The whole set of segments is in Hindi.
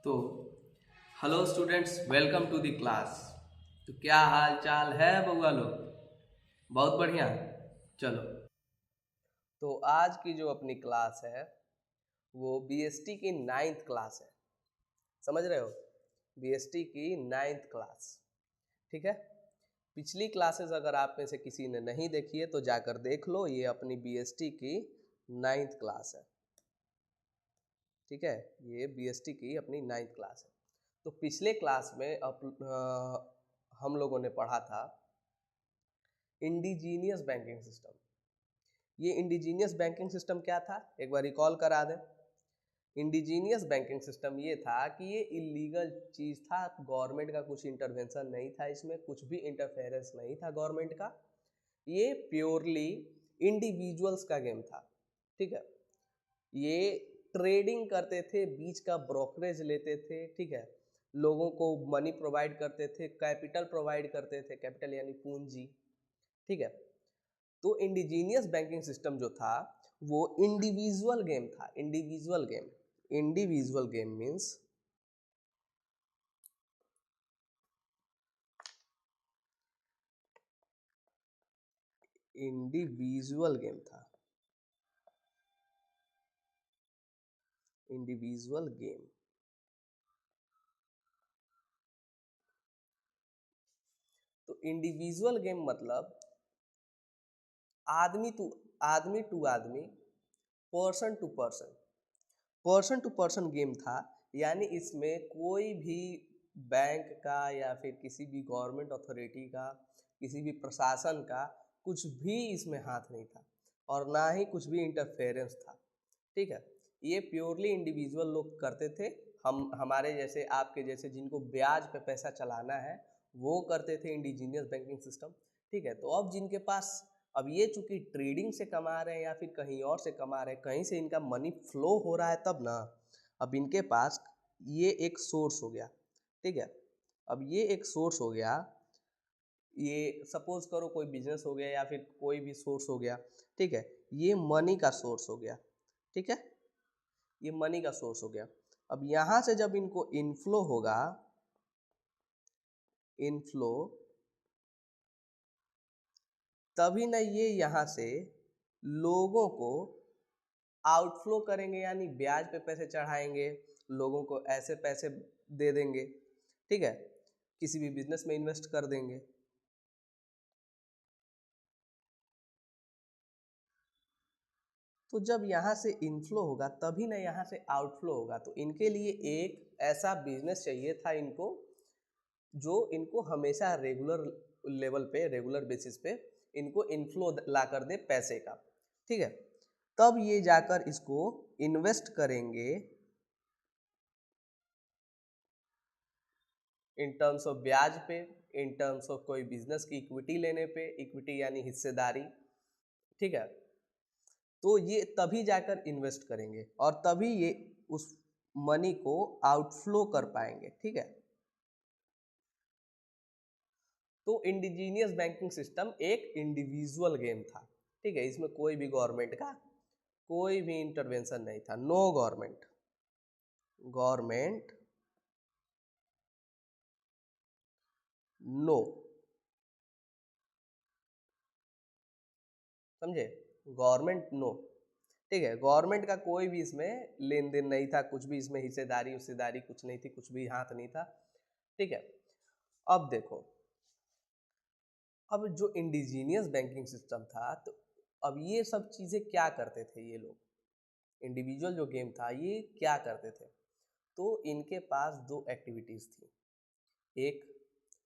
तो hello students, welcome to the class. तो क्या हाल चाल है बउआ लोग? बहुत बढ़िया। चलो, तो आज की जो अपनी क्लास है वो बीएसटी की नाइन्थ क्लास है। समझ रहे हो? बीएसटी की नाइन्थ क्लास। ठीक है। पिछली क्लासेस अगर आप में से किसी ने नहीं देखी है तो जाकर देख लो, ये अपनी बीएसटी की नाइन्थ क्लास है। ठीक है, ये बीएसटी की अपनी नाइन्थ क्लास है। तो पिछले क्लास में हम लोगों ने पढ़ा था इंडिजीनियस बैंकिंग सिस्टम। ये इंडिजीनियस बैंकिंग सिस्टम क्या था, एक बार रिकॉल करा दें। इंडिजीनियस बैंकिंग सिस्टम ये था कि ये इलीगल चीज़ था, गवर्नमेंट का कुछ इंटरवेंशन नहीं था, इसमें कुछ भी इंटरफेरेंस नहीं था गवर्नमेंट का। ये प्योरली इंडिविजुअल्स का गेम था। ठीक है, ये ट्रेडिंग करते थे, बीच का ब्रोकरेज लेते थे। ठीक है, लोगों को मनी प्रोवाइड करते थे, कैपिटल प्रोवाइड करते थे, कैपिटल यानी पूंजी। ठीक है, तो इंडिजीनियस बैंकिंग सिस्टम जो था वो इंडिविजुअल गेम था। Individual game, individual game means individual game था। इंडिविजुअल गेम, तो इंडिविजुअल गेम मतलब आदमी टू आदमी, person to person, person to person game था। यानी इसमें कोई भी बैंक का या फिर किसी भी गवर्नमेंट अथॉरिटी का, किसी भी प्रशासन का कुछ भी इसमें हाथ नहीं था और ना ही कुछ भी इंटरफेरेंस था। ठीक है, ये प्योरली इंडिविजुअल लोग करते थे। हम हमारे जैसे, आपके जैसे जिनको ब्याज पे पैसा चलाना है वो करते थे इंडिजीनियस बैंकिंग सिस्टम। ठीक है, तो अब जिनके पास, अब ये चूंकि ट्रेडिंग से कमा रहे हैं या फिर कहीं और से कमा रहे हैं, कहीं से इनका मनी फ्लो हो रहा है तब ना, अब इनके पास ये एक सोर्स हो गया। ठीक है, अब ये एक सोर्स हो गया, ये सपोज करो कोई बिजनेस हो गया या फिर कोई भी सोर्स हो गया। ठीक है, ये मनी का सोर्स हो गया। ठीक है, ये मनी का सोर्स हो गया। अब यहाँ से जब इनको इनफ्लो होगा, इनफ्लो, तभी ना ये यहाँ से लोगों को आउटफ्लो करेंगे, यानी ब्याज पे पैसे चढ़ाएंगे, लोगों को ऐसे पैसे दे देंगे। ठीक है, किसी भी बिजनेस में इन्वेस्ट कर देंगे। तो जब यहाँ से इनफ्लो होगा तभी ना यहाँ से आउटफ्लो होगा। तो इनके लिए एक ऐसा बिजनेस चाहिए था इनको, जो इनको हमेशा रेगुलर लेवल पे, रेगुलर बेसिस पे इनको इनफ्लो ला कर दे पैसे का। ठीक है, तब ये जाकर इसको इन्वेस्ट करेंगे इन टर्म्स ऑफ ब्याज पे, इन टर्म्स ऑफ कोई बिजनेस की इक्विटी लेने पे, इक्विटी यानी हिस्सेदारी। ठीक है, तो ये तभी जाकर इन्वेस्ट करेंगे और तभी ये उस मनी को आउटफ्लो कर पाएंगे। ठीक है, तो इंडिजीनियस बैंकिंग सिस्टम एक इंडिविजुअल गेम था। ठीक है, इसमें कोई भी गवर्नमेंट का कोई भी इंटरवेंशन नहीं था। नो गवर्नमेंट, गवर्नमेंट नो, समझे? Government no. ठीक है, गवर्नमेंट का कोई भी इसमें लेन देन नहीं था, कुछ भी इसमें हिस्सेदारी हिस्सेदारी कुछ नहीं थी, कुछ भी हाथ नहीं था। ठीक है, अब देखो, अब जो इंडिजीनियस बैंकिंग सिस्टम था, तो अब ये सब चीज़ें क्या करते थे ये लोग, इंडिविजुअल जो गेम था ये क्या करते थे? तो इनके पास दो एक्टिविटीज़ थी। एक,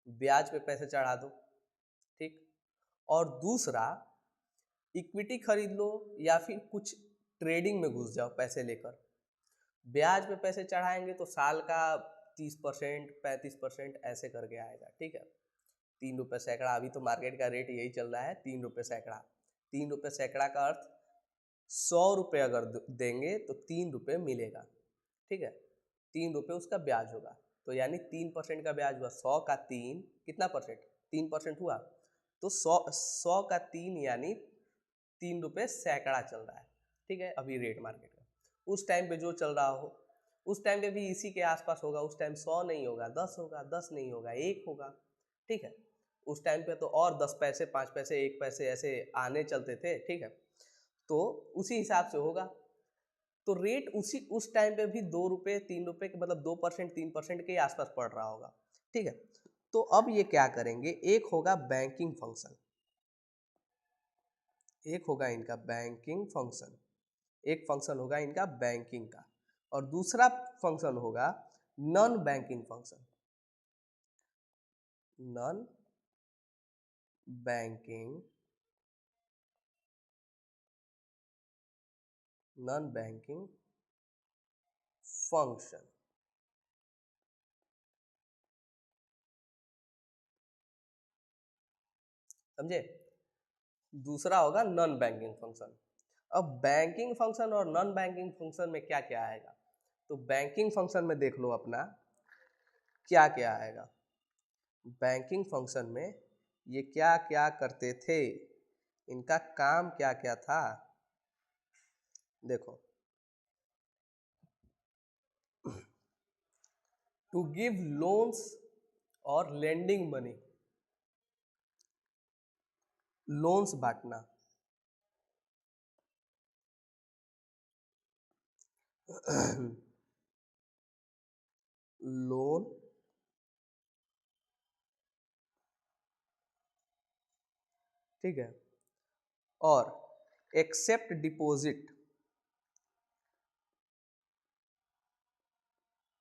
ब्याज पे पैसे चढ़ा दो। ठीक, और दूसरा, इक्विटी खरीद लो या फिर कुछ ट्रेडिंग में घुस जाओ पैसे लेकर। ब्याज पे पैसे चढ़ाएंगे तो साल का 30%, 35% ऐसे करके आएगा। ठीक है, 3 रुपये सैकड़ा, अभी तो मार्केट का रेट यही चल रहा है, 3 रुपये सैकड़ा। 3 रुपये सैकड़ा का अर्थ 100 रुपये अगर देंगे तो 3 रुपये मिलेगा। ठीक है, 3 रुपये उसका ब्याज होगा। तो यानी 3% का ब्याज हुआ, 100 का 3 कितना परसेंट? 3% हुआ। तो 100 का 3 यानी 3 रुपये सैकड़ा चल रहा है। ठीक है, अभी रेट मार्केट का उस टाइम पे जो चल रहा हो, उस टाइम पे भी इसी के आसपास होगा। उस टाइम 100 नहीं होगा, 10 होगा, 10 नहीं होगा, 1 होगा, ठीक है। उस टाइम पे तो और 10 पैसे, 5 पैसे, 1 पैसे ऐसे आने चलते थे, ठीक है। तो उसी हिसाब से होगा। तो रेट उस टाइम पे भी 2 रुपये 3 रुपये के मतलब 2% 3% के आसपास पड़ रहा होगा, ठीक है। तो अब ये क्या करेंगे, एक होगा बैंकिंग फंक्शन, एक होगा इनका बैंकिंग फंक्शन, एक फंक्शन होगा इनका बैंकिंग का, और दूसरा फंक्शन होगा non banking function. Non banking function, समझे। दूसरा होगा नॉन बैंकिंग फंक्शन। अब बैंकिंग फंक्शन और नॉन बैंकिंग फंक्शन में क्या क्या आएगा, तो बैंकिंग फंक्शन में देख लो अपना क्या क्या आएगा। बैंकिंग फंक्शन में ये क्या क्या करते थे, इनका काम क्या क्या था, देखो। टू गिव लोन्स और लेंडिंग मनी, लोन्स बांटना, लोन, ठीक है, और एक्सेप्ट डिपॉजिट,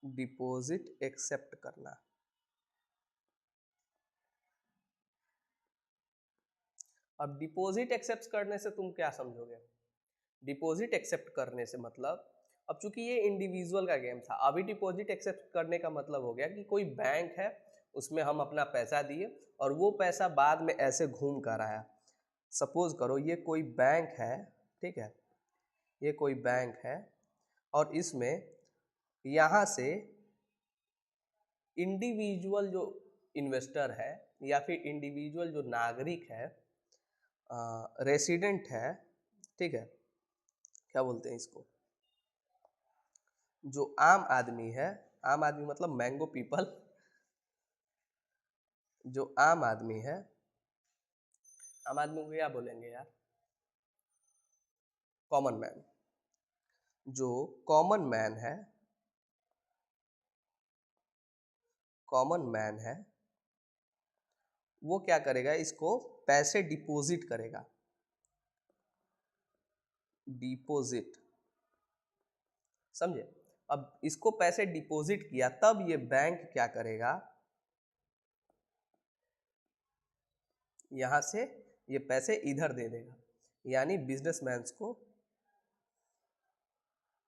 डिपॉजिट एक्सेप्ट करना। अब डिपॉजिट एक्सेप्ट करने से तुम क्या समझोगे, डिपॉजिट एक्सेप्ट करने से मतलब, अब चूंकि ये इंडिविजुअल का गेम था, अभी डिपॉजिट एक्सेप्ट करने का मतलब हो गया कि कोई बैंक है, उसमें हम अपना पैसा दिए और वो पैसा बाद में ऐसे घूम कर आया। सपोज करो ये कोई बैंक है, ठीक है, ये कोई बैंक है और इसमें यहाँ से इंडिविजुअल जो इन्वेस्टर है या फिर इंडिविजुअल जो नागरिक है, रेसिडेंट है, ठीक है, क्या बोलते हैं इसको, जो आम आदमी है, आम आदमी मतलब मैंगो पीपल, जो आम आदमी है, आम आदमी को क्या बोलेंगे यार, कॉमन मैन, जो कॉमन मैन है, कॉमन मैन है, वो क्या करेगा, इसको पैसे डिपॉजिट करेगा, डिपॉजिट, समझे। अब इसको पैसे डिपॉजिट किया तब ये बैंक क्या करेगा, यहां से ये पैसे इधर दे देगा, यानी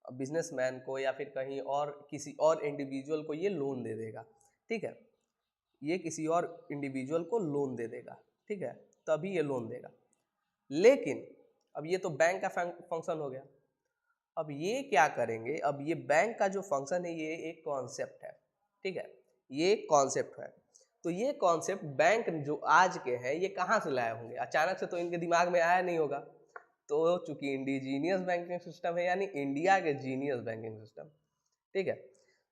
बिजनेसमैन को या फिर कहीं और किसी और इंडिविजुअल को ये लोन दे देगा, ठीक है, ये किसी और इंडिविजुअल को लोन दे देगा, ठीक है, तभी ये लोन देगा। लेकिन अब ये तो बैंक का फंक्शन हो गया, अब ये क्या करेंगे, अब ये बैंक का जो फंक्शन है ये एक कॉन्सेप्ट है, ठीक है, ये एक कॉन्सेप्ट है। तो ये कॉन्सेप्ट बैंक जो आज के हैं ये कहाँ से लाए होंगे, अचानक से तो इनके दिमाग में आया नहीं होगा। तो चूंकि इंडिजीनियस बैंकिंग सिस्टम है, यानी इंडिया के जीनियस बैंकिंग सिस्टम, ठीक है।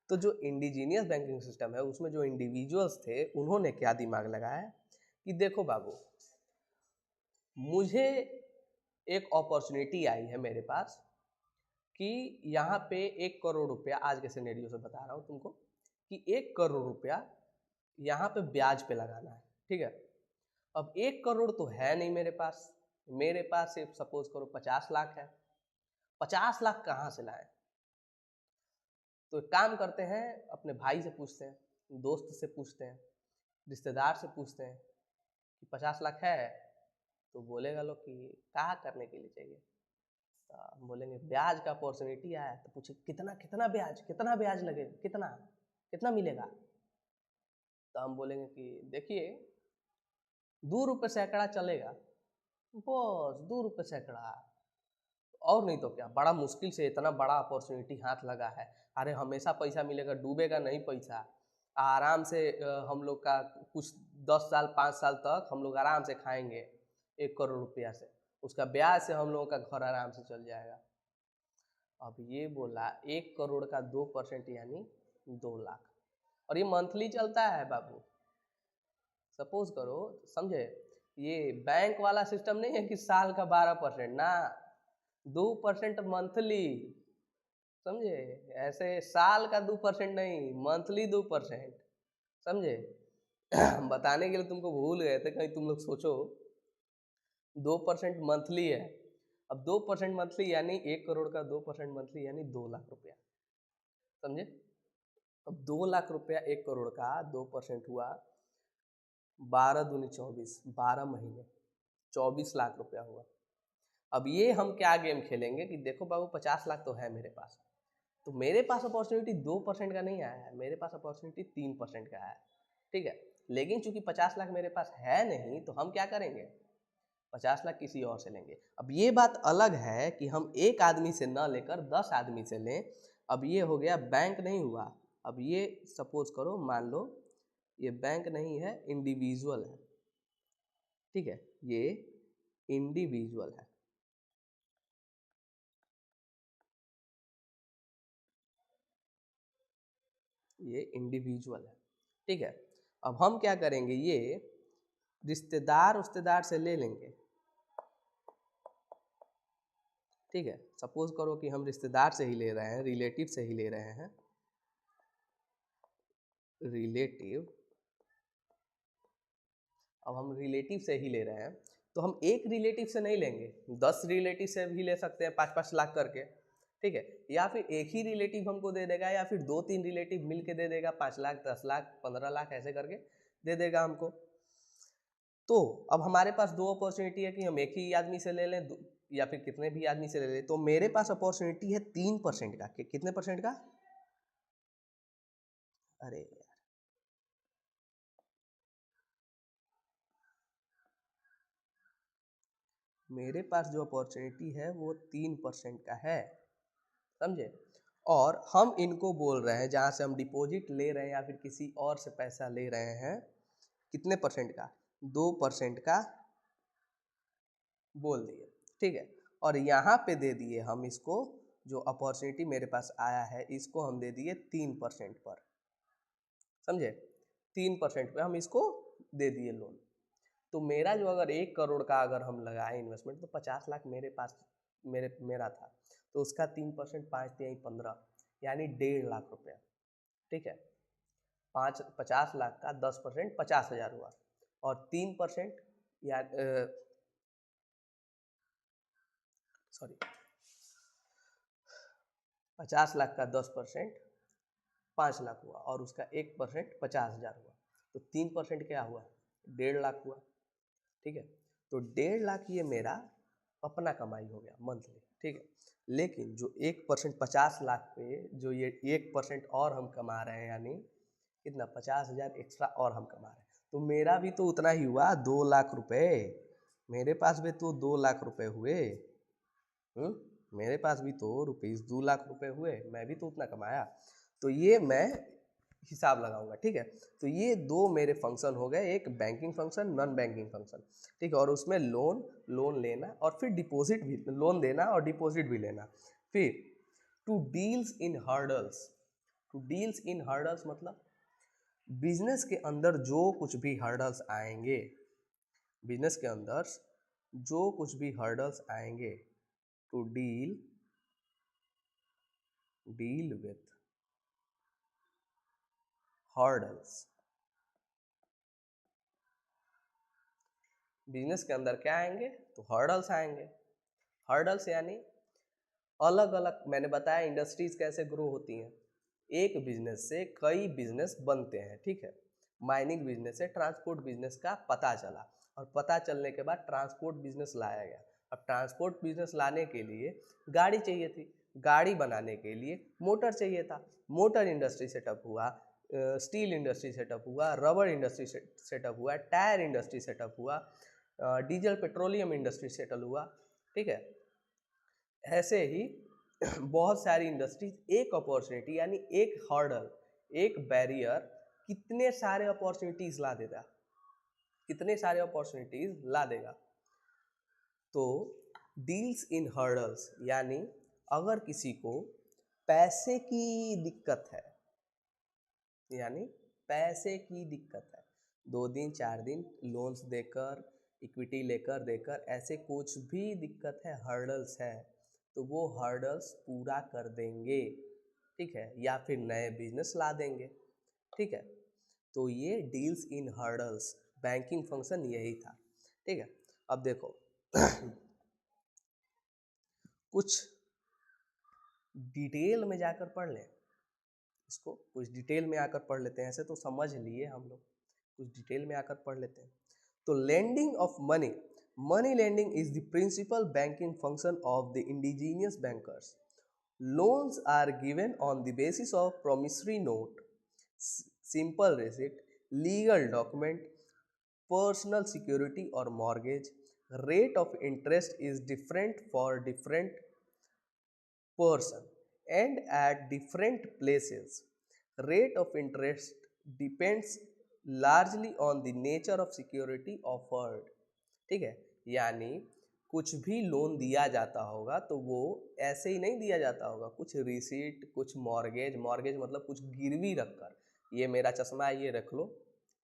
तो जो इंडिजीनियस बैंकिंग सिस्टम है उसमें जो इंडिविजुअल्स थे उन्होंने क्या दिमाग लगाया कि देखो बाबू, मुझे एक अपॉर्चुनिटी आई है मेरे पास कि यहाँ पे 1 करोड़ रुपया, आज के सिनेरियो से बता रहा हूँ तुमको, कि 1 करोड़ रुपया यहाँ पे ब्याज पे लगाना है, ठीक है। अब 1 करोड़ तो है नहीं मेरे पास सिर्फ सपोज करो 50 लाख है। 50 लाख कहाँ से लाए, तो एक काम करते हैं, अपने भाई से पूछते हैं, दोस्त से पूछते हैं, रिश्तेदार से पूछते हैं कि 50 लाख है, तो बोलेगा लोग कि क्या करने के लिए चाहिए, तो हम बोलेंगे ब्याज का अपॉर्चुनिटी आया, तो पूछे कितना कितना ब्याज लगेगा, कितना कितना मिलेगा, तो हम बोलेंगे कि देखिए 2 रुपये सैकड़ा चलेगा, बस 2 रुपये सैकड़ा, और नहीं तो क्या, बड़ा मुश्किल से इतना बड़ा अपॉर्चुनिटी हाथ लगा है, अरे हमेशा पैसा मिलेगा, डूबेगा नहीं पैसा, आराम से हम लोग का कुछ 10 साल 5 साल तक हम लोग आराम से खाएंगे 1 करोड़ रुपया से, उसका ब्याज से हम लोगों का घर आराम से चल जाएगा। अब ये बोला 1 करोड़ का 2% यानी 2 लाख, और ये मंथली चलता है बाबू। सपोज करो, समझे, ये बैंक वाला सिस्टम नहीं है कि साल का 12% ना, 2% मंथली, समझे, ऐसे साल का 2% नहीं, मंथली 2%, समझे। बताने के लिए तुमको भूल गए थे, कहीं तुम लोग सोचो 2% मंथली है। अब 2% मंथली यानी 1 करोड़ का 2% मंथली यानी 2 लाख रुपया, समझे। अब 2 लाख रुपया 1 करोड़ का 2% हुआ 12 दूनी 24, 12 महीने 24 लाख रुपया हुआ। अब ये हम क्या गेम खेलेंगे कि देखो बाबू 50 लाख तो है मेरे पास, तो मेरे पास अपॉर्चुनिटी 2% का नहीं आया है, मेरे पास अपॉर्चुनिटी 3% का है, ठीक है। लेकिन चूंकि 50 लाख मेरे पास है नहीं, तो हम क्या करेंगे, 50 लाख किसी और से लेंगे। अब ये बात अलग है कि हम एक आदमी से न लेकर 10 आदमी से लें। अब ये हो गया, बैंक नहीं हुआ। अब ये सपोज करो, मान लो ये बैंक नहीं है, इंडिविजुअल है, ठीक है, ये इंडिविजुअल है। ये इंडिविजुअल है, ठीक है। अब हम क्या करेंगे, ये रिश्तेदार से ले लेंगे, ठीक है। सपोज करो कि हम रिश्तेदार से ही ले रहे हैं, रिलेटिव से ही ले रहे हैं, रिलेटिव। अब हम रिलेटिव से ही ले रहे हैं, तो हम एक रिलेटिव से नहीं लेंगे, 10 रिलेटिव से भी ले सकते हैं 5-5 लाख करके, ठीक है। या फिर एक ही रिलेटिव हमको दे देगा, या फिर 2-3 रिलेटिव मिल के दे देगा, 5 लाख, 10 लाख, 15 लाख ऐसे करके दे देगा हमको। तो अब हमारे पास दो अपॉर्चुनिटी है कि हम एक ही आदमी से ले लें या फिर कितने भी आदमी से ले लें। तो मेरे पास अपॉर्चुनिटी है 3% का, कितने परसेंट का, अरे यार, मेरे पास जो अपॉर्चुनिटी है वो 3% का है, समझे। और हम इनको बोल रहे हैं, जहाँ से हम डिपॉजिट ले रहे हैं या फिर किसी और से पैसा ले रहे हैं, कितने परसेंट का, 2% का बोल दिए, ठीक है। और यहाँ पे दे दिए हम इसको, जो अपॉर्चुनिटी मेरे पास आया है इसको हम दे दिए 3% पर, समझे। 3% पे हम इसको दे दिए लोन। तो मेरा जो अगर 1 करोड़ का अगर हम लगाए इन्वेस्टमेंट, तो 50 लाख मेरे पास मेरा था, तो उसका 3%, 5×3=15, यानी 1.5 लाख रुपया, ठीक है। 50 लाख का 10% 50,000 हुआ, और 3% या सॉरी 50 लाख का 10% 5 लाख हुआ, और उसका 1% 50,000 हुआ, तो 3% क्या हुआ, 1.5 लाख हुआ, ठीक है। तो 1.5 लाख ये मेरा अपना कमाई हो गया मंथली, ठीक है। लेकिन जो 1% 50 लाख पे जो ये 1% और हम कमा रहे हैं, यानी कितना, 50,000 एक्स्ट्रा और हम कमा रहे हैं, तो मेरा भी तो उतना ही हुआ, 2 लाख रुपए। मेरे पास भी तो 2 लाख रुपए हुए, मेरे पास भी तो रुपीज़ 2 लाख रुपए हुए, मैं भी तो उतना कमाया। तो ये मैं हिसाब लगाऊंगा, ठीक है। तो ये दो मेरे फंक्शन हो गए, एक banking function, non banking function, ठीक है। और उसमें लोन लेना, और फिर डिपॉजिट भी, लोन देना और डिपॉजिट भी लेना। फिर to deals in hurdles, to deals in hurdles मतलब बिजनेस के अंदर जो कुछ भी हर्डल्स आएंगे, बिजनेस के अंदर जो कुछ भी हर्डल्स आएंगे, to deal with hurdles. Business के अंदर क्या आएंगे, तो हर्डल्स आएंगे। हर्डल्स यानी अलग अलग, मैंने बताया इंडस्ट्रीज कैसे ग्रो होती हैं, एक बिजनेस से कई बिजनेस बनते हैं, ठीक है। माइनिंग बिजनेस से ट्रांसपोर्ट बिजनेस का पता चला, और पता चलने के बाद ट्रांसपोर्ट बिजनेस लाया गया। अब ट्रांसपोर्ट बिजनेस लाने के लिए गाड़ी चाहिए थी, गाड़ी बनाने के लिए मोटर चाहिए था, मोटर इंडस्ट्री सेटअप हुआ, स्टील इंडस्ट्री सेटअप हुआ, रबर इंडस्ट्री सेटअप हुआ, टायर इंडस्ट्री सेटअप हुआ, डीजल पेट्रोलियम इंडस्ट्री सेटल हुआ, ठीक है। ऐसे ही बहुत सारी इंडस्ट्रीज, एक अपॉर्चुनिटी यानी एक हर्डल, एक बैरियर कितने सारे अपॉर्चुनिटीज ला देगा, कितने सारे अपॉर्चुनिटीज ला देगा। तो डील्स इन हर्डल्स यानी अगर किसी को पैसे की दिक्कत है, यानी पैसे की दिक्कत है, 2 दिन 4 दिन लोन्स देकर, इक्विटी लेकर देकर, ऐसे कुछ भी दिक्कत है, हर्डल्स है, तो वो हर्डल्स पूरा कर देंगे, ठीक है, या फिर नए बिजनेस ला देंगे, ठीक है। तो ये deals in hurdles, banking function यही था, ठीक है। अब देखो कुछ डिटेल में जाकर पढ़ लें इसको, कुछ डिटेल में आकर पढ़ लेते हैं, ऐसे तो समझ लिए हम लोग, कुछ डिटेल में आकर पढ़ लेते हैं। तो lending of money, money lending is the principal banking function of the indigenous bankers. Loans are given on the basis of promissory note, simple receipt, legal document, personal security or mortgage. Rate of interest is different for different person and at different places. Rate of interest depends largely on the nature of security offered, ठीक है। यानी कुछ भी लोन दिया जाता होगा तो वो ऐसे ही नहीं दिया जाता होगा, कुछ रिसीट, कुछ मॉर्गेज, मॉर्गेज मतलब कुछ गिरवी रखकर, ये मेरा चश्मा है ये रख लो,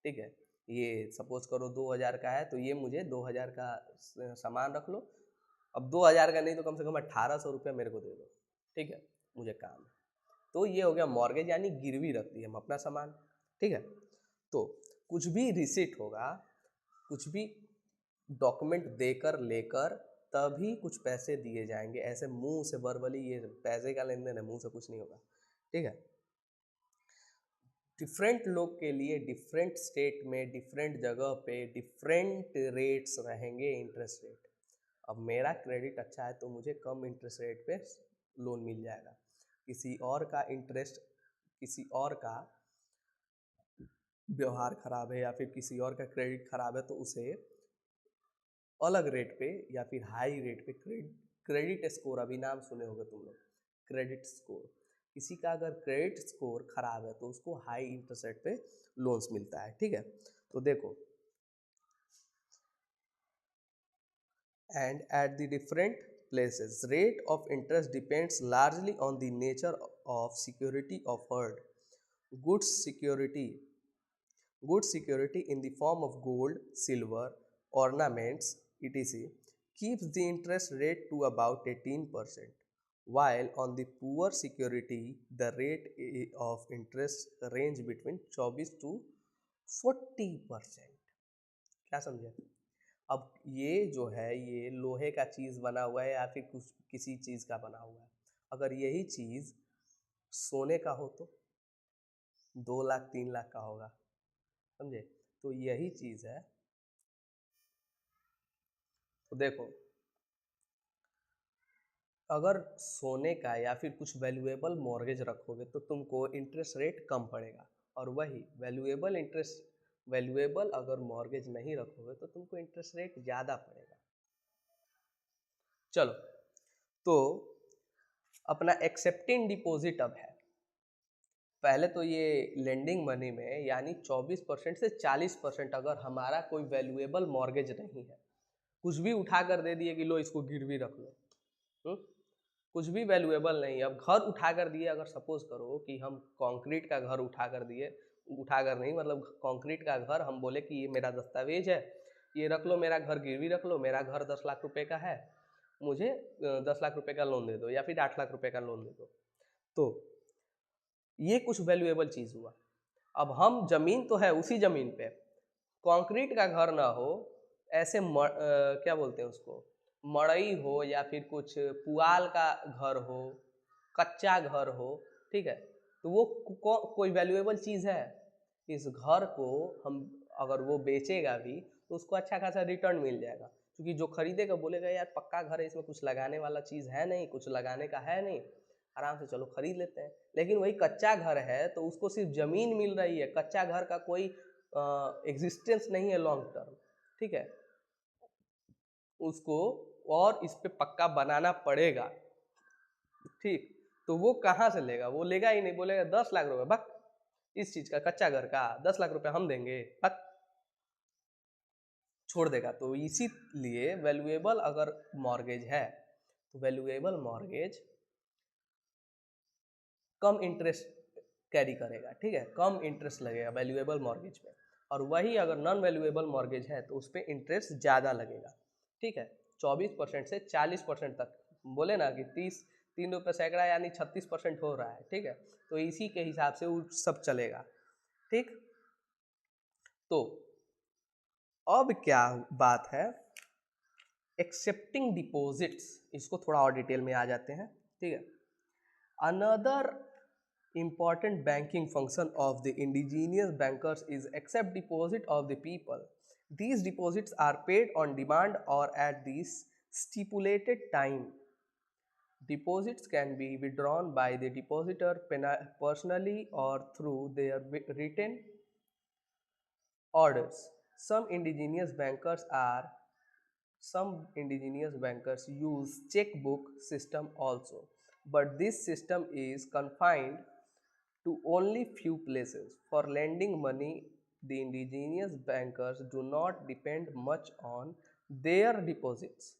ठीक है, ये सपोज करो 2000 का है तो ये मुझे 2000 का सामान रख लो, अब 2000 का नहीं तो कम से कम 1800 रुपया मेरे को दे दो, ठीक है, मुझे काम है। तो ये हो गया मॉर्गेज, यानी गिरवी रख दी हम अपना सामान, ठीक है। तो कुछ भी रिसीट होगा, कुछ भी डॉक्यूमेंट देकर लेकर तभी कुछ पैसे दिए जाएंगे, ऐसे मुंह से वर्बली ये पैसे का लेन देन है, मुंह से कुछ नहीं होगा, ठीक है। डिफरेंट लोग के लिए डिफरेंट स्टेट में डिफरेंट जगह पे डिफरेंट रेट्स रहेंगे, इंटरेस्ट रेट। अब मेरा क्रेडिट अच्छा है तो मुझे कम इंटरेस्ट रेट पे लोन मिल जाएगा, किसी और का इंटरेस्ट, किसी और का व्यवहार खराब है या फिर किसी और का क्रेडिट खराब है तो उसे अलग रेट पे या फिर हाई रेट पे, क्रेडिट स्कोर, अभी नाम सुने होंगे तुम लोग, क्रेडिट स्कोर, किसी का अगर क्रेडिट स्कोर खराब है तो उसको हाई इंटरेस्ट रेट पे लोन्स मिलता है, ठीक है। तो देखो, and at the different places rate of interest depends largely on the nature of security offered. goods security Goods security in the form of gold, silver, ornaments, etc. keeps the interest rate to about 18%, while on the poor security the rate of interest range between 24 to 40%। क्या समझे? अब ये जो है ये लोहे का चीज़ बना हुआ है या फिर कुछ किसी चीज़ का बना हुआ है, अगर यही चीज़ सोने का हो तो 2 लाख 3 लाख का होगा, समझे। तो यही चीज़ है, तो देखो अगर सोने का या फिर कुछ वैल्यूएबल मॉर्गेज रखोगे तो तुमको इंटरेस्ट रेट कम पड़ेगा, और वही वैल्यूएबल अगर मॉर्गेज नहीं रखोगे तो तुमको इंटरेस्ट रेट ज़्यादा पड़ेगा। चलो, तो अपना एक्सेप्टिंग डिपॉजिट अब है, पहले तो ये लेंडिंग मनी में यानी 24% से 40% अगर हमारा कोई वैल्यूएबल मॉर्गेज नहीं है, कुछ भी उठा कर दे दिए कि लो इसको गिरवी रख लो, कुछ भी वैल्यूएबल नहीं। अब घर उठा कर दिए, अगर सपोज करो कि हम कंक्रीट का घर उठा कर दिए, उठा कर नहीं मतलब कंक्रीट का घर, हम बोले कि ये मेरा दस्तावेज है, ये रख लो, मेरा घर गिरवी रख लो, मेरा घर 10 लाख रुपए का है, मुझे 10 लाख रुपए का लोन दे दो या फिर 8 लाख रुपए का लोन दे दो, तो ये कुछ वैल्यूएबल चीज़ हुआ। अब हम जमीन तो है, उसी जमीन पे कंक्रीट का घर ना हो, ऐसे क्या बोलते हैं उसको, मड़ई हो या फिर कुछ पुआल का घर हो, कच्चा घर हो, ठीक है, तो वो कोई वैल्यूएबल चीज़ है। इस घर को हम अगर वो बेचेगा भी तो उसको अच्छा खासा रिटर्न मिल जाएगा, क्योंकि जो खरीदेगा बोलेगा यार पक्का घर है, इसमें कुछ लगाने वाला चीज़ है नहीं, कुछ लगाने का है नहीं, आराम से चलो खरीद लेते हैं। लेकिन वही कच्चा घर है तो उसको सिर्फ ज़मीन मिल रही है, कच्चा घर का कोई एग्जिस्टेंस नहीं है लॉन्ग टर्म, ठीक है, उसको और इस पे पक्का बनाना पड़ेगा, ठीक। तो वो कहाँ से लेगा, वो लेगा ही नहीं, बोलेगा 10 लाख रुपए बक, इस चीज़ का कच्चा घर का 10 लाख रुपए हम देंगे, बक, छोड़ देगा। तो इसीलिए वैल्यूएबल अगर मॉर्गेज है तो वैल्यूएबल मॉर्गेज कम इंटरेस्ट कैरी करेगा, ठीक है, कम इंटरेस्ट लगेगा वैल्यूएबल मॉर्गेज पे, और वही अगर नॉन वैल्यूएबल मॉर्गेज है तो उस पर इंटरेस्ट ज़्यादा लगेगा, ठीक है, 24% से 40% तक। बोले ना कि 3 रुपये सैकड़ा यानी 36% हो रहा है, ठीक है, तो इसी के हिसाब से वो सब चलेगा, ठीक। तो अब क्या बात है, एक्सेप्टिंग डिपॉजिट्स, इसको थोड़ा और डिटेल में आ जाते हैं, ठीक है। Another important banking function of the indigenous bankers is accept deposit of the people. These deposits are paid on demand or at the stipulated time. Deposits can be withdrawn by the depositor personally or through their written orders. Some indigenous bankers use checkbook system also, but this system is confined to only few places. For lending money, the indigenous bankers do not depend much on their deposits.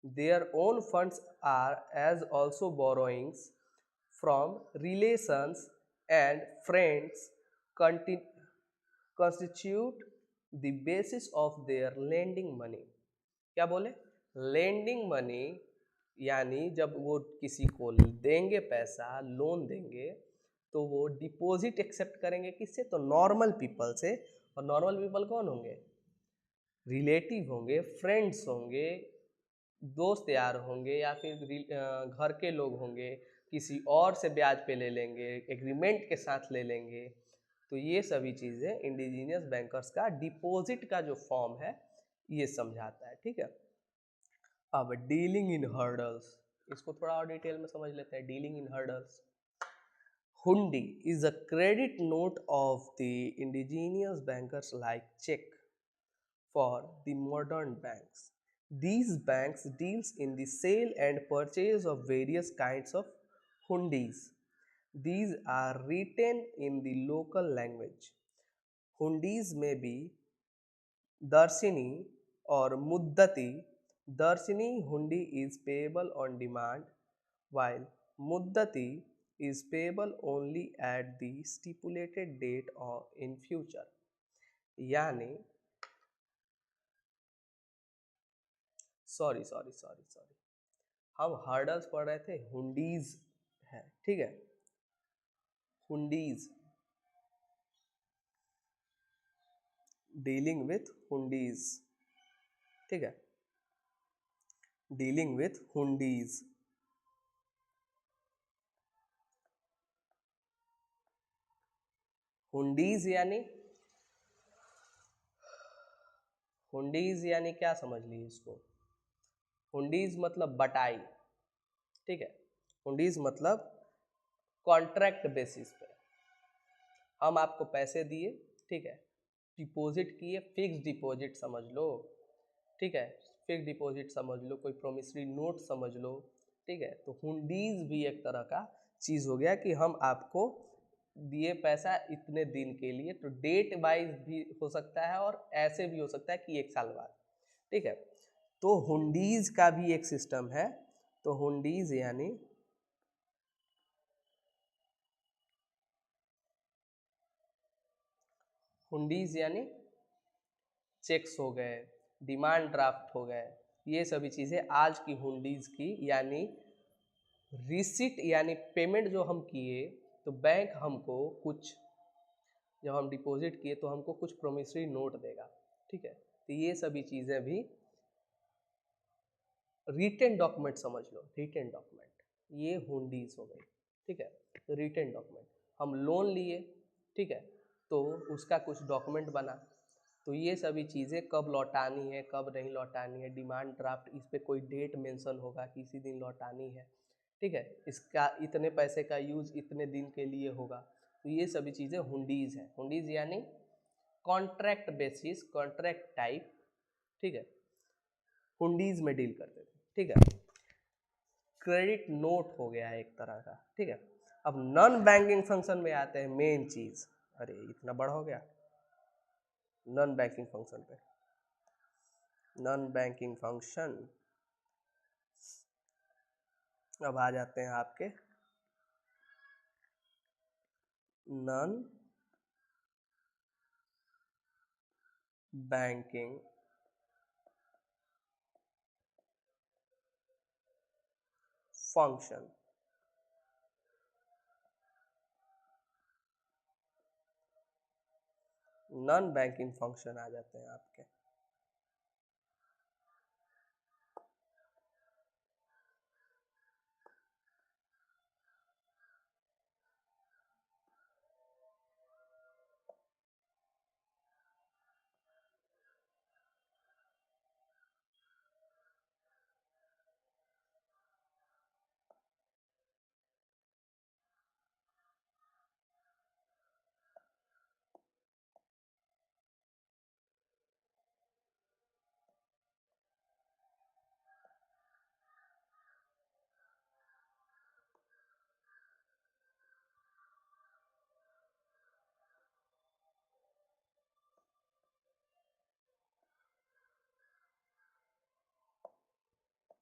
Their own funds are as also borrowings from relations and friends constitute the basis of their lending money. क्या बोले, lending money यानी जब वो किसी को देंगे पैसा, लोन देंगे, तो वो डिपॉजिट एक्सेप्ट करेंगे किससे, तो नॉर्मल पीपल से। और नॉर्मल पीपल कौन होंगे, रिलेटिव होंगे, फ्रेंड्स होंगे, दोस्त यार होंगे, या फिर घर के लोग होंगे, किसी और से ब्याज पे ले लेंगे, एग्रीमेंट के साथ ले लेंगे। तो ये सभी चीज़ें इंडिजीनियस बैंकर्स का डिपॉजिट का जो फॉर्म है ये समझाता है, ठीक है। अब डीलिंग इन हर्डल्स, इसको थोड़ा और डिटेल में समझ लेते हैं। डीलिंग इन हर्डल्स, हुंडी is a credit note of the indigenous bankers like check for the modern banks. These banks deals in the sale and purchase of various kinds of hundis. These are written in the local language. Hundis may be Darshini or Muddati. Darshini hundi is payable on demand, while Muddati is payable only at the stipulated date or in future. यानी सॉरी हम हर्डल्स पढ़ रहे थे, हुंडीज है, ठीक है, हुंडीज, डीलिंग विथ हुंडीज, ठीक है, डीलिंग विथ हुंडीज। हुंडीज यानी क्या, समझ लीजिए इसको, हुंडीज मतलब बटाई, ठीक है, हुंडीज मतलब कॉन्ट्रैक्ट बेसिस पे हम आपको पैसे दिए, ठीक है, डिपॉजिट किए, फिक्स डिपॉजिट समझ लो, ठीक है, फिक्स डिपॉजिट समझ लो, कोई प्रोमिसरी नोट समझ लो, ठीक है। तो हुंडीज भी एक तरह का चीज़ हो गया कि हम आपको दिए पैसा इतने दिन के लिए, तो डेट वाइज भी हो सकता है और ऐसे भी हो सकता है कि 1 साल बाद, ठीक है। तो हुंडीज का भी एक सिस्टम है। तो हुंडीज यानी चेक्स हो गए, डिमांड ड्राफ्ट हो गए, ये सभी चीज़ें आज की हुंडीज की, यानी रिसिट यानी पेमेंट जो हम किए, तो बैंक हमको कुछ, जब हम डिपॉजिट किए तो हमको कुछ प्रोमिसरी नोट देगा, ठीक है। तो ये सभी चीज़ें भी रिटेन डॉक्यूमेंट समझ लो, रिटेन डॉक्यूमेंट, ये हुंडीज हो गई, ठीक है। तो रिटेन डॉक्यूमेंट, हम लोन लिए, ठीक है, तो उसका कुछ डॉक्यूमेंट बना, तो ये सभी चीज़ें कब लौटानी है, कब नहीं लौटानी है, डिमांड ड्राफ्ट, इस पर कोई डेट मेंशन होगा कि इसी दिन लौटानी है, ठीक है, इसका इतने पैसे का यूज इतने दिन के लिए होगा। तो ये सभी चीज़ें हुंडीज हैं। हुंडीज यानी कॉन्ट्रैक्ट बेसिस, कॉन्ट्रैक्ट टाइप, ठीक है, हुंडीज में डील करते थे, ठीक है। क्रेडिट नोट हो गया एक तरह का, ठीक है। अब नॉन बैंकिंग फंक्शन में आते हैं, मेन चीज, अरे इतना बड़ा हो गया, नॉन बैंकिंग फंक्शन पे, नॉन बैंकिंग फंक्शन। अब आ जाते हैं आपके non banking function, non banking function आ जाते हैं आपके।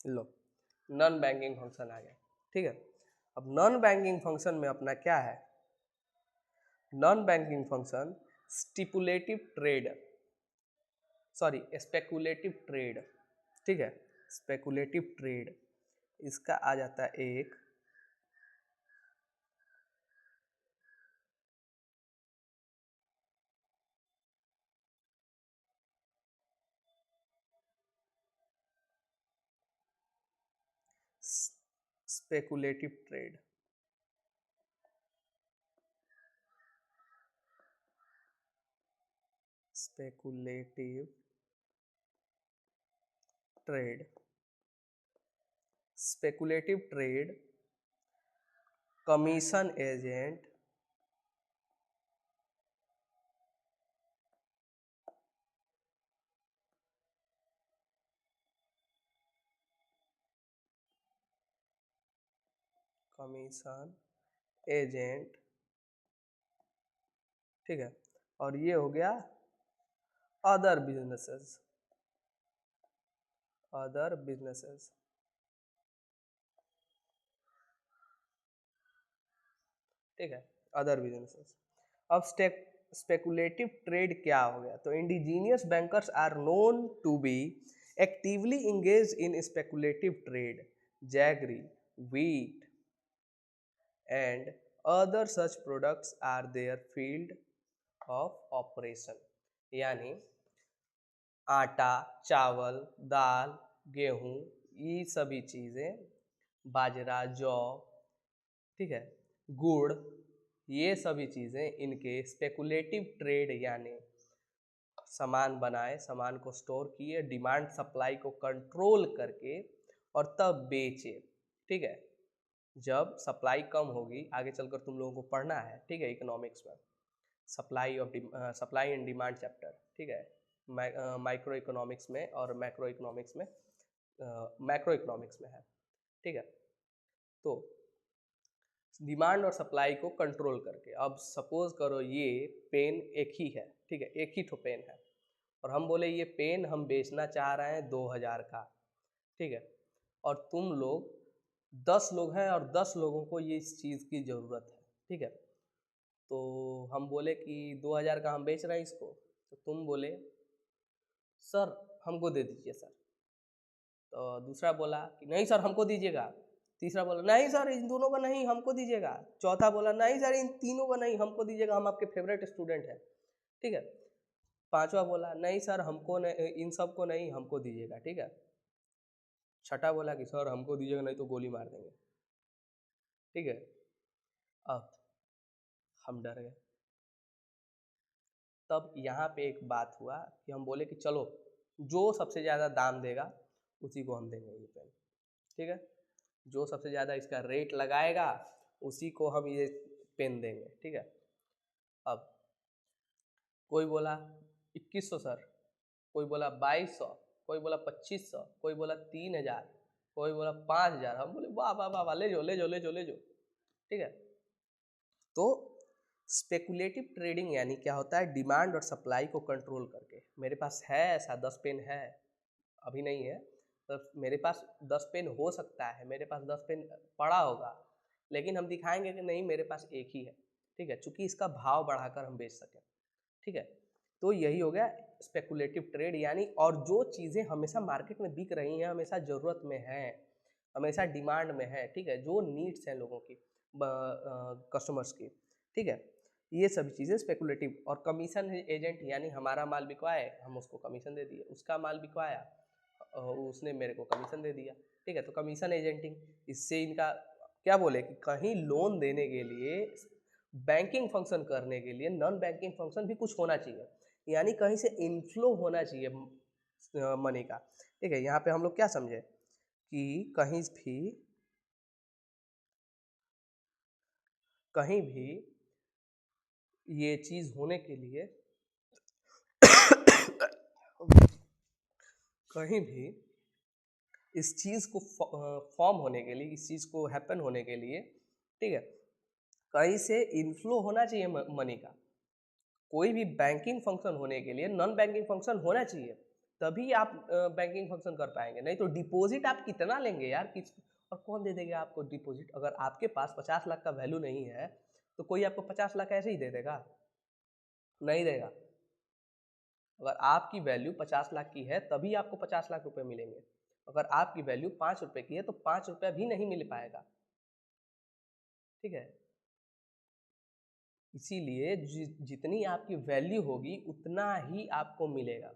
लो, नॉन बैंकिंग फंक्शन आ गया, ठीक है। अब नॉन बैंकिंग फंक्शन में अपना क्या है, non banking function stipulative trade, sorry speculative trade, ठीक है, स्पेकुलेटिव ट्रेड, इसका आ जाता है एक speculative trade, speculative trade, speculative trade commission agent commission agent, ठीक है। और ये हो गया अदर बिजनेसेस, अदर बिजनेसेस, ठीक है, अदर बिजनेसेस। अब स्पेकुलेटिव ट्रेड क्या हो गया, तो indigenous bankers are known to be actively engage in speculative trade, jaggery, wheat and other such products are their field of operation। यानी आटा, चावल, दाल, गेहूं, ये सभी चीज़ें, बाजरा, जौ, ठीक है, गुड़, ये सभी चीज़ें इनके स्पेकुलेटिव ट्रेड यानी सामान बनाए, सामान को स्टोर किए, डिमांड सप्लाई को कंट्रोल करके और तब बेचे, ठीक है। जब सप्लाई कम होगी, आगे चलकर तुम लोगों को पढ़ना है, ठीक है, इकोनॉमिक्स में सप्लाई एंड डिमांड चैप्टर, ठीक है, माइक्रो इकोनॉमिक्स में और मैक्रो इकोनॉमिक्स में, मैक्रो इकोनॉमिक्स में है, ठीक है। तो डिमांड और सप्लाई को कंट्रोल करके, अब सपोज करो ये पेन एक ही है, ठीक है, एक ही ठो पेन है, और हम बोले ये पेन हम बेचना चाह रहे हैं 2000 का, ठीक है, और तुम लोग 10 लोग हैं और 10 लोगों को ये इस चीज़ की ज़रूरत है, ठीक है। तो हम बोले कि 2000 का हम बेच रहे हैं इसको, तो तुम बोले सर हमको दे दीजिए सर, तो दूसरा बोला कि नहीं सर हमको दीजिएगा, तीसरा बोला नहीं सर इन दोनों का नहीं हमको दीजिएगा, चौथा बोला नहीं सर इन तीनों का नहीं हमको दीजिएगा, हम आपके फेवरेट स्टूडेंट हैं, ठीक है। पांचवा बोला नहीं सर हमको नहीं, इन सब को नहीं हमको दीजिएगा, ठीक है। छठा बोला कि सर हमको दीजिएगा नहीं तो गोली मार देंगे, ठीक है। अब हम डर गए, तब यहाँ पे एक बात हुआ कि हम बोले कि चलो जो सबसे ज़्यादा दाम देगा उसी को हम देंगे ये पेन, ठीक है, जो सबसे ज़्यादा इसका रेट लगाएगा उसी को हम ये पेन देंगे, ठीक है। अब कोई बोला 2100 सर, कोई बोला 2200, कोई बोला 2500, कोई बोला 3000, कोई बोला 5000, हम बोले वाह वाह वाह वाह ले जाओ ले जाओ ले जाओ ले जाओ, ठीक है। तो स्पेकुलेटिव ट्रेडिंग यानी क्या होता है, डिमांड और सप्लाई को कंट्रोल करके, मेरे पास है ऐसा 10 पेन है, अभी नहीं है, तो मेरे पास 10 पेन हो सकता है, मेरे पास 10 पेन पड़ा होगा, लेकिन हम दिखाएंगे कि नहीं मेरे पास एक ही है, ठीक है, चूंकि इसका भाव बढ़ाकर हम बेच सकें, ठीक है। तो यही हो गया स्पेकुलेटिव ट्रेड, यानी और जो चीज़ें हमेशा मार्केट में बिक रही हैं, हमेशा ज़रूरत में हैं, हमेशा डिमांड में है, ठीक है, जो नीड्स हैं लोगों की, कस्टमर्स की, ठीक है, ये सभी चीज़ें स्पेकुलेटिव। और कमीशन एजेंट, यानी हमारा माल बिकवाए, हम उसको कमीशन दे दिए, उसका माल बिकवाया, उसने मेरे को कमीशन दे दिया, ठीक है। तो कमीशन एजेंटिंग, इससे इनका क्या बोले कि कहीं लोन देने के लिए, बैंकिंग फंक्शन करने के लिए नॉन बैंकिंग फंक्शन भी कुछ होना चाहिए, यानी कहीं से इनफ्लो होना चाहिए मनी का, ठीक है। यहाँ पे हम लोग क्या समझे कि कहीं भी ये चीज़ होने के लिए कहीं भी इस चीज़ को फॉर्म होने के लिए, इस चीज़ को हैपन होने के लिए, ठीक है, कहीं से इनफ्लो होना चाहिए मनी का। कोई भी बैंकिंग फंक्शन होने के लिए नॉन बैंकिंग फंक्शन होना चाहिए, तभी आप बैंकिंग फंक्शन कर पाएंगे। नहीं तो डिपॉजिट आप कितना लेंगे यार, किस और कौन दे देगा आपको डिपॉजिट? अगर आपके पास 50 लाख का वैल्यू नहीं है तो कोई आपको 50 लाख ऐसे ही दे देगा? नहीं देगा। अगर आपकी वैल्यू 50 लाख की है तभी आपको 50 लाख रुपए मिलेंगे। अगर आपकी वैल्यू 5 रुपए की है तो 5 रुपया भी नहीं मिल पाएगा, ठीक है। इसीलिए जितनी आपकी वैल्यू होगी उतना ही आपको मिलेगा।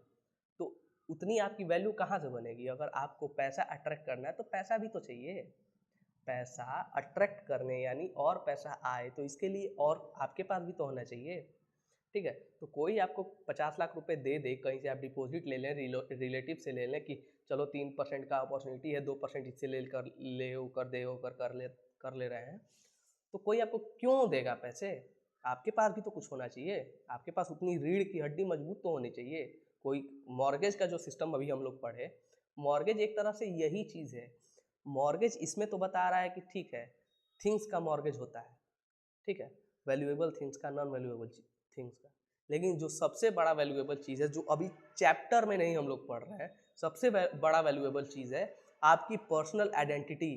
तो उतनी आपकी वैल्यू कहाँ से बनेगी? अगर आपको पैसा अट्रैक्ट करना है तो पैसा भी तो चाहिए। पैसा अट्रैक्ट करने यानी और पैसा आए तो इसके लिए और आपके पास भी तो होना चाहिए, ठीक है। तो कोई आपको 50 लाख रुपए दे दे, कहीं से आप डिपॉजिट ले लें, रिलेटिव से ले लें कि चलो 3% का अपॉर्चुनिटी है, 2% इससे ले कर ले कर दे कर ले रहे हैं, तो कोई आपको क्यों देगा पैसे? आपके पास भी तो कुछ होना चाहिए, आपके पास उतनी रीढ़ की हड्डी मजबूत तो होनी चाहिए। कोई मॉर्गेज का जो सिस्टम अभी हम लोग पढ़े, मॉर्गेज एक तरह से यही चीज़ है। मॉर्गेज इसमें तो बता रहा है कि ठीक है, थिंग्स का मॉर्गेज होता है, ठीक है, वैल्यूएबल थिंग्स का, नॉन वैल्यूएबल थिंग्स का। लेकिन जो सबसे बड़ा वैल्यूएबल चीज़ है, जो अभी चैप्टर में नहीं हम लोग पढ़ रहे हैं, सबसे बड़ा वैल्यूएबल चीज़ है आपकी पर्सनल आइडेंटिटी।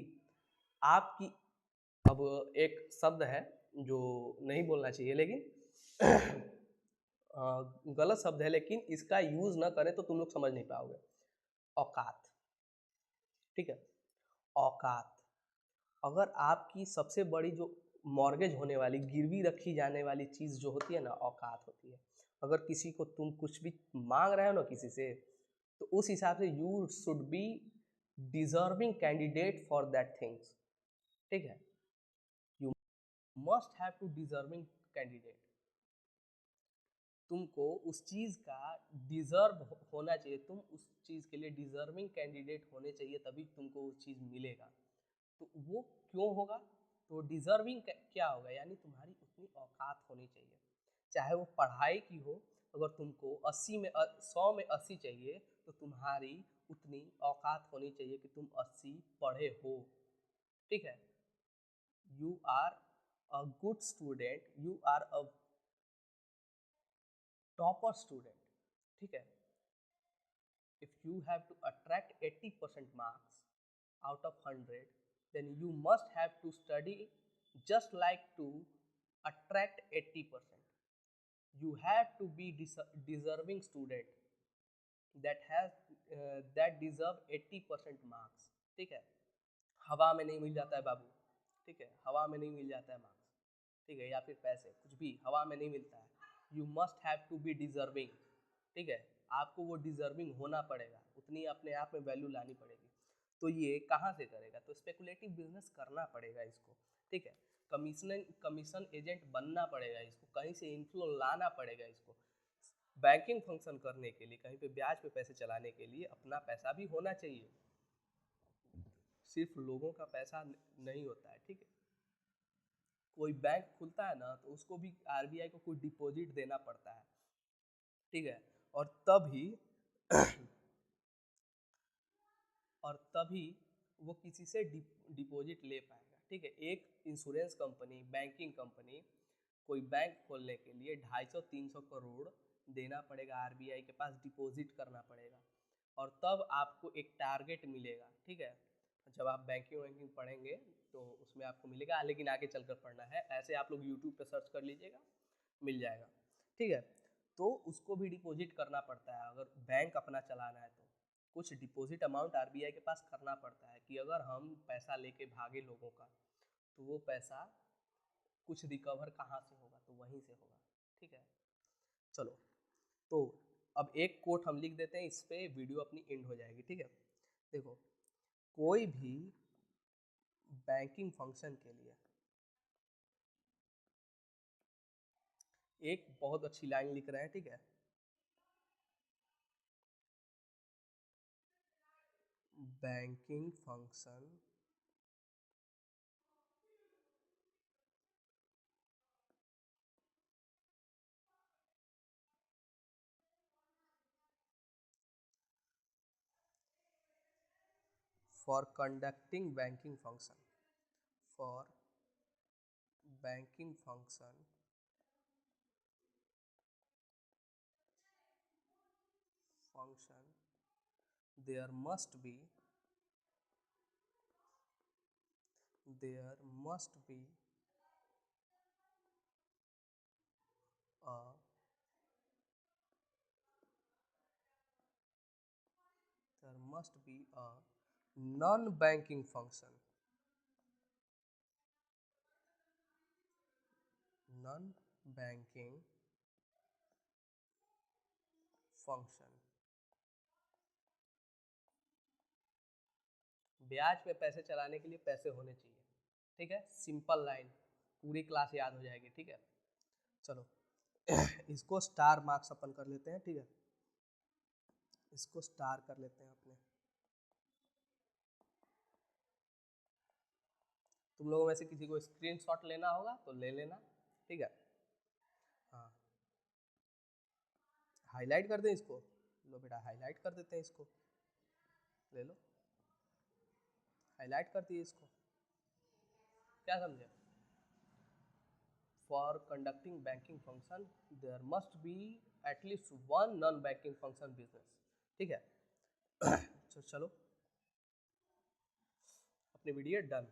आपकी, अब एक शब्द है जो नहीं बोलना चाहिए, लेकिन गलत शब्द है, लेकिन इसका यूज ना करें तो तुम लोग समझ नहीं पाओगे। औकात, ठीक है, औकात। अगर आपकी सबसे बड़ी जो मॉर्गेज होने वाली, गिरवी रखी जाने वाली चीज़ जो होती है ना, औकात होती है। अगर किसी को तुम कुछ भी मांग रहे हो ना किसी से, तो उस हिसाब से you should be deserving candidate for that things, ठीक है। You must have to deserving candidate. तुमको उस चीज़ का डिजर्व होना चाहिए, तुम उस चीज़ के लिए डिजर्विंग कैंडिडेट होने चाहिए, तभी तुमको वो चीज़ मिलेगा। तो वो क्यों होगा? तो डिजर्विंग क्या होगा, यानी तुम्हारी उतनी औकात होनी चाहिए। चाहे वो पढ़ाई की हो, अगर तुमको 80 में 100 में 80 चाहिए तो तुम्हारी उतनी औकात होनी चाहिए कि तुम 80 पढ़े हो, ठीक है। You are a good student, you are a topper student, ठीक है। if you have to attract 80% marks out of 100, then you must have to study just like to attract 80%. You have to be deserving student that deserve 80% marks, ठीक है। हवा में नहीं मिल जाता है बाबू, ठीक है, हवा में नहीं मिल जाता है मार्क्स, ठीक है, या फिर पैसे, कुछ भी हवा में नहीं मिलता है। You must have to be deserving, ठीक है। आपको वो डिजर्विंग होना पड़ेगा, उतनी अपने आप में वैल्यू लानी पड़ेगी। तो ये कहाँ से करेगा? तो स्पेकुलेटिव बिजनेस करना पड़ेगा इसको, ठीक है। कमीशन एजेंट बनना पड़ेगा इसको, कहीं से इनफ्लो लाना पड़ेगा इसको। बैंकिंग फंक्शन करने के लिए, कहीं पे ब्याज पे पैसे चलाने के लिए अपना पैसा भी होना चाहिए, सिर्फ लोगों का पैसा नहीं होता है, ठीक है। कोई बैंक खुलता है ना तो उसको भी आरबीआई को कोई डिपॉजिट देना पड़ता है, ठीक है। और तभी और तभी वो किसी से डिपॉजिट ले पाएगा, ठीक है। एक इंश्योरेंस कंपनी, बैंकिंग कंपनी, कोई बैंक खोलने के लिए 250-300 करोड़ देना पड़ेगा आरबीआई के पास, डिपॉजिट करना पड़ेगा, और तब आपको एक टारगेट मिलेगा, ठीक है। जब आप बैंकिंग वैंकिंग पढ़ेंगे तो उसमें आपको मिलेगा, लेकिन आगे चलकर पढ़ना है। ऐसे आप लोग यूट्यूब पे सर्च कर लीजिएगा, मिल जाएगा, ठीक है। तो उसको भी डिपॉजिट करना पड़ता है, अगर बैंक अपना चलाना है तो कुछ डिपॉजिट अमाउंट आरबीआई के पास करना पड़ता है कि अगर हम पैसा लेके भागे लोगों का तो वो पैसा कुछ रिकवर कहाँ से होगा, तो वहीं से होगा, ठीक है। चलो, तो अब एक कोट हम लिख देते हैं, इस पे वीडियो अपनी एंड हो जाएगी, ठीक है। देखो, कोई भी बैंकिंग फंक्शन के लिए एक बहुत अच्छी लाइन लिख रहे हैं, ठीक है। Banking function for conducting banking function, for banking function there must be there must be a there must be a non-banking function, non-banking function। ब्याज पे पैसे चलाने के लिए पैसे होने चाहिए, ठीक है। सिंपल लाइन, पूरी क्लास याद हो जाएगी, ठीक है। चलो इसको स्टार मार्क्स अपन कर लेते हैं, ठीक है। इसको स्टार कर लेते हैं अपने। तुम लोगों में से किसी को स्क्रीनशॉट लेना होगा तो ले लेना, ठीक है। हाँ, हाईलाइट कर दें इसको, लो बेटा हाईलाइट कर देते हैं इसको, ले लो हाईलाइट कर दिए इसको। क्या समझे? For conducting banking function there must be at least one non banking function business, ठीक है। चलो अपनी वीडियो डन।